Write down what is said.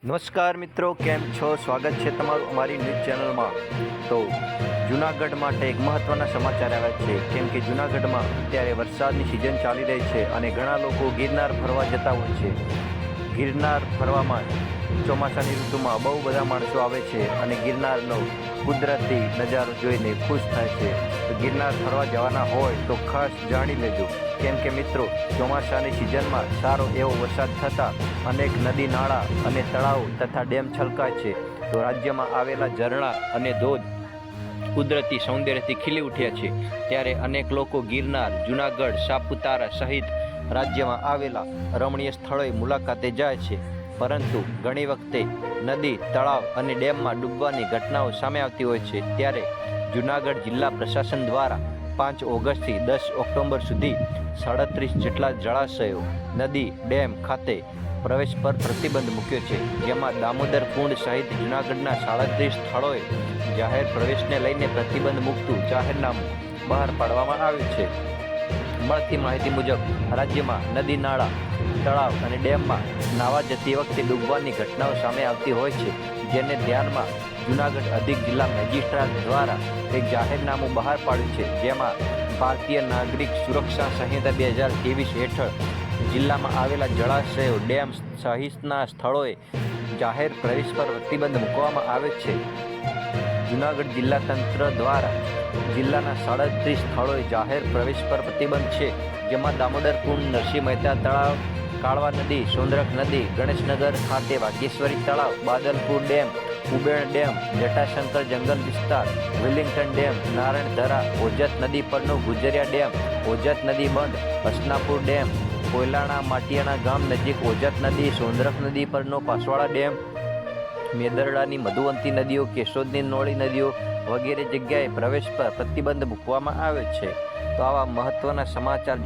નમસ્કાર મિત્રો, કેમ છો? સ્વાગત છે તમારું અમારી ન્યૂઝ ચેનલમાં. તો જૂનાગઢ માટે એક મહત્ત્વના સમાચાર આવ્યા છે, કેમ કે જૂનાગઢમાં અત્યારે વરસાદની સિઝન ચાલી રહી છે અને ઘણા લોકો ગિરનાર ફરવા જતા હોય છે. ગિરનાર ફરવામાં ચોમાસાની ઋતુમાં બહુ બધા માણસો આવે છે અને ગિરનારનો કુદરતી નજારો જોઈને ખુશ થાય છે. તો ગિરનાર ફરવા જવાના હોય તો ખાસ જાણી લેજો, કેમ કે મિત્રો ચોમાસાની સિઝનમાં સારો એવો વરસાદ થતાં અનેક નદી નાળા અને તળાવ તથા ડેમ છલકાય છે. તો રાજ્યમાં આવેલા ઝરણા અને ધોધ કુદરતી સૌંદર્યથી ખીલી ઉઠ્યા છે. ત્યારે અનેક લોકો ગિરનાર, જૂનાગઢ, સાપુતારા સહિત રાજ્યમાં આવેલા રમણીય સ્થળોએ મુલાકાતે જાય છે. પરંતુ ઘણી વખતે નદી, તળાવ અને ડેમમાં ડૂબવાની ઘટનાઓ સામે આવતી હોય છે. ત્યારે જૂનાગઢ જિલ્લા પ્રશાસન દ્વારા 5 ઓગસ્ટથી 10 ઓક્ટોબર સુધી 37 જેટલા જળાશયો, નદી, ડેમ ખાતે પ્રવેશ પર પ્રતિબંધ મૂક્યો છે. જેમાં દામોદર કુંડ સહિત જૂનાગઢના 37 સ્થળોએ જાહેર પ્રવેશને લઈને પ્રતિબંધ મૂકતું જાહેરનામું બહાર પાડવામાં આવ્યું છે. મળતી માહિતી મુજબ રાજ્યમાં નદી, નાળા, તળાવ અને ડેમમાં નાવા જતી વખતે ડૂબવાની ઘટનાઓ સામે આવતી હોય છે. જેને ધ્યાનમાં જૂનાગઢ અધિક જિલ્લા મેજિસ્ટ્રેટ દ્વારા એક જાહેરનામું બહાર પાડ્યું છે. જેમાં ભારતીય નાગરિક સુરક્ષા સંહિતા 2023 હેઠળ જિલ્લામાં આવેલા જળાશયો, ડેમ સહિતના સ્થળોએ જાહેર પ્રવેશ પર પ્રતિબંધ મૂકવામાં આવે છે. જૂનાગઢ જિલ્લા તંત્ર દ્વારા જિલ્લાના 37 સ્થળોએ જાહેર પ્રવેશ પર પ્રતિબંધ છે. જેમાં દામોદર કુંડ, નરસિંહ મહેતા તળાવ, કાળવા નદી, સોનરખ નદી, ગણેશનગર ખાતે વાઘેશ્વરી તળાવ, બાદલપુર ડેમ, ઉબેણ ડેમ, જટાશંકર જંગલ વિસ્તાર, વિલિંગ્ટન ડેમ, નારાયણધરા, ઓજત નદી પરનો ગુજરિયા ડેમ, ઓજત નદી બંધ, હસનાપુર ડેમ, કોયલાણા માટિયાણા ગામ નજીક ઓજત નદી, સોનરખ નદી પરનો પાસવાડા ડેમ, મેદરડાની મધુવંતી નદીઓ, કેશોદની નોળી નદીઓ વગેરે જગ્યાએ પ્રવેશ પર પ્રતિબંધ મૂકવામાં આવ્યો છે. તો આવા મહત્વના સમાચાર